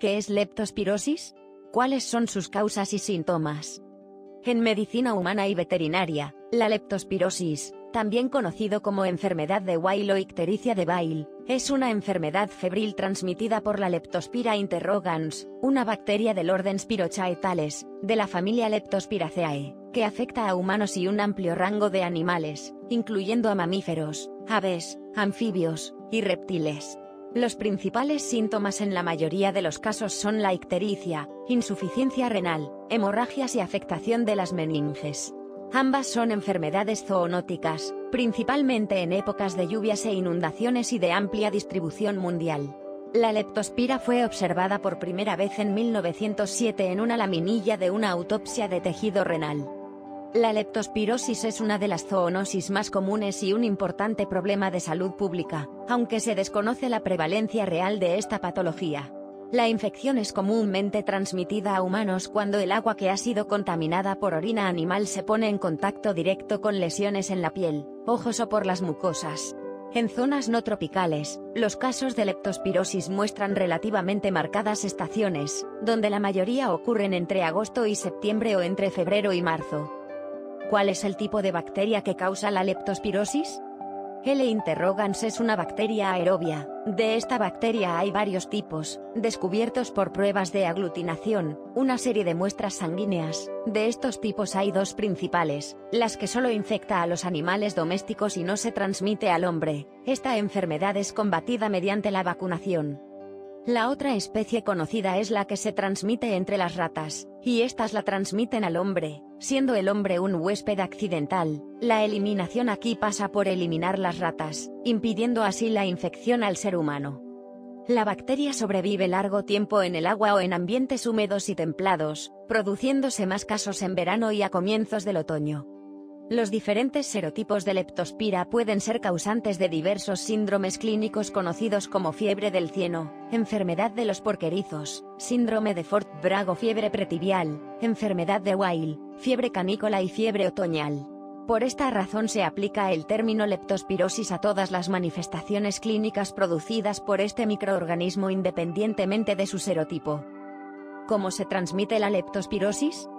¿Qué es leptospirosis? ¿Cuáles son sus causas y síntomas? En medicina humana y veterinaria, la leptospirosis, también conocido como enfermedad de Weil o ictericia de Weil, es una enfermedad febril transmitida por la Leptospira interrogans, una bacteria del orden Spirochaetales, de la familia Leptospiraceae, que afecta a humanos y un amplio rango de animales, incluyendo a mamíferos, aves, anfibios y reptiles. Los principales síntomas en la mayoría de los casos son la ictericia, insuficiencia renal, hemorragias y afectación de las meninges. Ambas son enfermedades zoonóticas, principalmente en épocas de lluvias e inundaciones y de amplia distribución mundial. La leptospira fue observada por primera vez en 1907 en una laminilla de una autopsia de tejido renal. La leptospirosis es una de las zoonosis más comunes y un importante problema de salud pública, aunque se desconoce la prevalencia real de esta patología. La infección es comúnmente transmitida a humanos cuando el agua que ha sido contaminada por orina animal se pone en contacto directo con lesiones en la piel, ojos o por las mucosas. En zonas no tropicales, los casos de leptospirosis muestran relativamente marcadas estaciones, donde la mayoría ocurren entre agosto y septiembre o entre febrero y marzo. ¿Cuál es el tipo de bacteria que causa la leptospirosis? L. interrogans es una bacteria aerobia. De esta bacteria hay varios tipos, descubiertos por pruebas de aglutinación, una serie de muestras sanguíneas. De estos tipos hay dos principales, las que solo infecta a los animales domésticos y no se transmite al hombre. Esta enfermedad es combatida mediante la vacunación. La otra especie conocida es la que se transmite entre las ratas, y estas la transmiten al hombre, siendo el hombre un huésped accidental. La eliminación aquí pasa por eliminar las ratas, impidiendo así la infección al ser humano. La bacteria sobrevive largo tiempo en el agua o en ambientes húmedos y templados, produciéndose más casos en verano y a comienzos del otoño. Los diferentes serotipos de leptospira pueden ser causantes de diversos síndromes clínicos conocidos como fiebre del cieno, enfermedad de los porquerizos, síndrome de Fort-Bragg o fiebre pretibial, enfermedad de Weil, fiebre canícola y fiebre otoñal. Por esta razón se aplica el término leptospirosis a todas las manifestaciones clínicas producidas por este microorganismo independientemente de su serotipo. ¿Cómo se transmite la leptospirosis?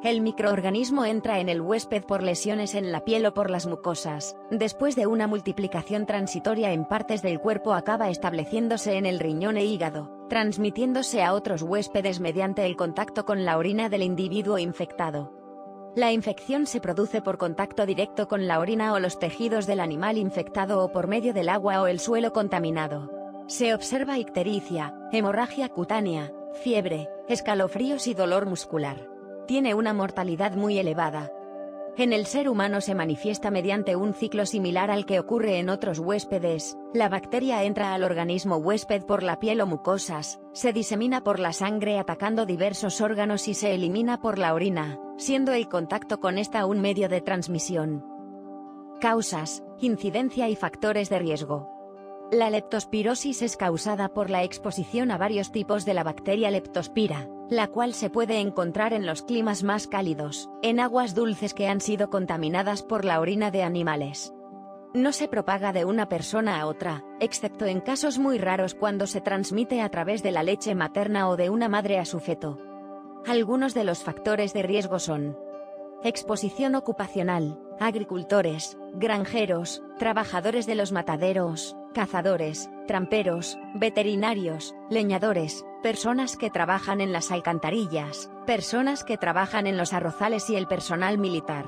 El microorganismo entra en el huésped por lesiones en la piel o por las mucosas. Después de una multiplicación transitoria en partes del cuerpo acaba estableciéndose en el riñón e hígado, transmitiéndose a otros huéspedes mediante el contacto con la orina del individuo infectado. La infección se produce por contacto directo con la orina o los tejidos del animal infectado o por medio del agua o el suelo contaminado. Se observa ictericia, hemorragia cutánea, fiebre, escalofríos y dolor muscular. Tiene una mortalidad muy elevada. En el ser humano se manifiesta mediante un ciclo similar al que ocurre en otros huéspedes. La bacteria entra al organismo huésped por la piel o mucosas, se disemina por la sangre atacando diversos órganos y se elimina por la orina, siendo el contacto con esta un medio de transmisión. Causas, incidencia y factores de riesgo. La leptospirosis es causada por la exposición a varios tipos de la bacteria leptospira, la cual se puede encontrar en los climas más cálidos, en aguas dulces que han sido contaminadas por la orina de animales. No se propaga de una persona a otra, excepto en casos muy raros cuando se transmite a través de la leche materna o de una madre a su feto. Algunos de los factores de riesgo son: exposición ocupacional, agricultores, granjeros, trabajadores de los mataderos, cazadores, tramperos, veterinarios, leñadores, personas que trabajan en las alcantarillas, personas que trabajan en los arrozales y el personal militar.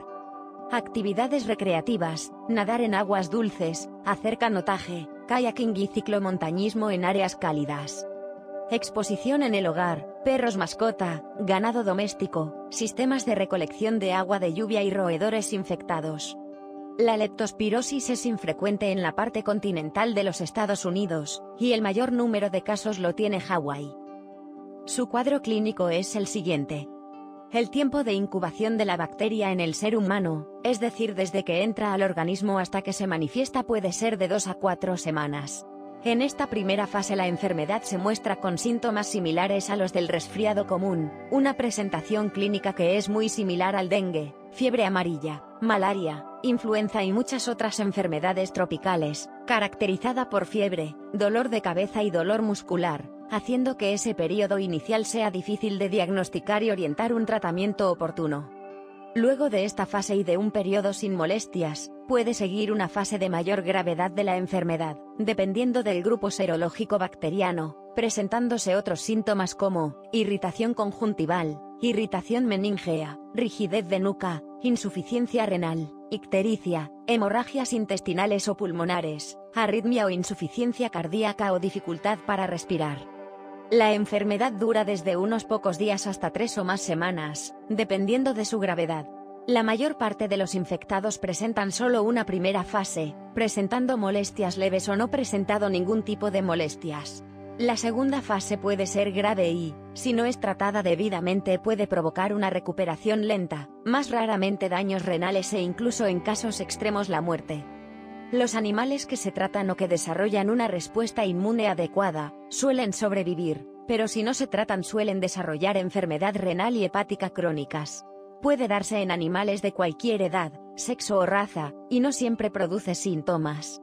Actividades recreativas, nadar en aguas dulces, hacer canotaje, kayaking y ciclomontañismo en áreas cálidas. Exposición en el hogar, perros mascota, ganado doméstico, sistemas de recolección de agua de lluvia y roedores infectados. La leptospirosis es infrecuente en la parte continental de los Estados Unidos, y el mayor número de casos lo tiene Hawái. Su cuadro clínico es el siguiente. El tiempo de incubación de la bacteria en el ser humano, es decir, desde que entra al organismo hasta que se manifiesta, puede ser de 2 a 4 semanas. En esta primera fase la enfermedad se muestra con síntomas similares a los del resfriado común, una presentación clínica que es muy similar al dengue, fiebre amarilla, malaria, influenza y muchas otras enfermedades tropicales, caracterizada por fiebre, dolor de cabeza y dolor muscular, haciendo que ese periodo inicial sea difícil de diagnosticar y orientar un tratamiento oportuno. Luego de esta fase y de un periodo sin molestias, puede seguir una fase de mayor gravedad de la enfermedad, dependiendo del grupo serológico bacteriano, presentándose otros síntomas como irritación conjuntival, irritación meningea, rigidez de nuca, insuficiencia renal, ictericia, hemorragias intestinales o pulmonares, arritmia o insuficiencia cardíaca o dificultad para respirar. La enfermedad dura desde unos pocos días hasta 3 o más semanas, dependiendo de su gravedad. La mayor parte de los infectados presentan solo una primera fase, presentando molestias leves o no presentado ningún tipo de molestias. La segunda fase puede ser grave y, si no es tratada debidamente, puede provocar una recuperación lenta, más raramente daños renales e incluso en casos extremos la muerte. Los animales que se tratan o que desarrollan una respuesta inmune adecuada, suelen sobrevivir, pero si no se tratan suelen desarrollar enfermedad renal y hepática crónicas. Puede darse en animales de cualquier edad, sexo o raza, y no siempre produce síntomas.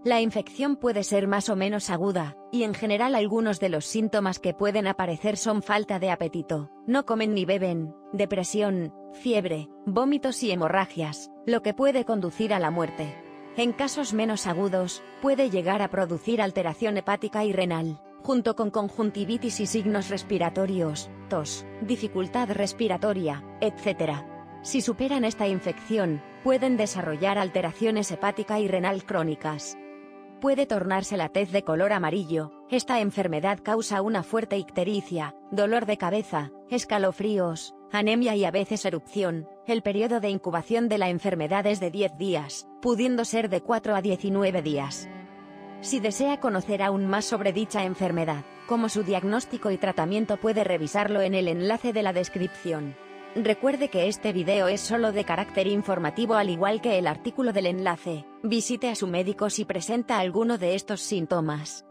La infección puede ser más o menos aguda, y en general algunos de los síntomas que pueden aparecer son falta de apetito, no comen ni beben, depresión, fiebre, vómitos y hemorragias, lo que puede conducir a la muerte. En casos menos agudos, puede llegar a producir alteración hepática y renal, junto con conjuntivitis y signos respiratorios, tos, dificultad respiratoria, etc. Si superan esta infección, pueden desarrollar alteraciones hepática y renal crónicas. Puede tornarse la tez de color amarillo. Esta enfermedad causa una fuerte ictericia, dolor de cabeza, escalofríos, anemia y a veces erupción. El periodo de incubación de la enfermedad es de 10 días, pudiendo ser de 4 a 19 días. Si desea conocer aún más sobre dicha enfermedad, como su diagnóstico y tratamiento, puede revisarlo en el enlace de la descripción. Recuerde que este video es solo de carácter informativo, al igual que el artículo del enlace. Visite a su médico si presenta alguno de estos síntomas.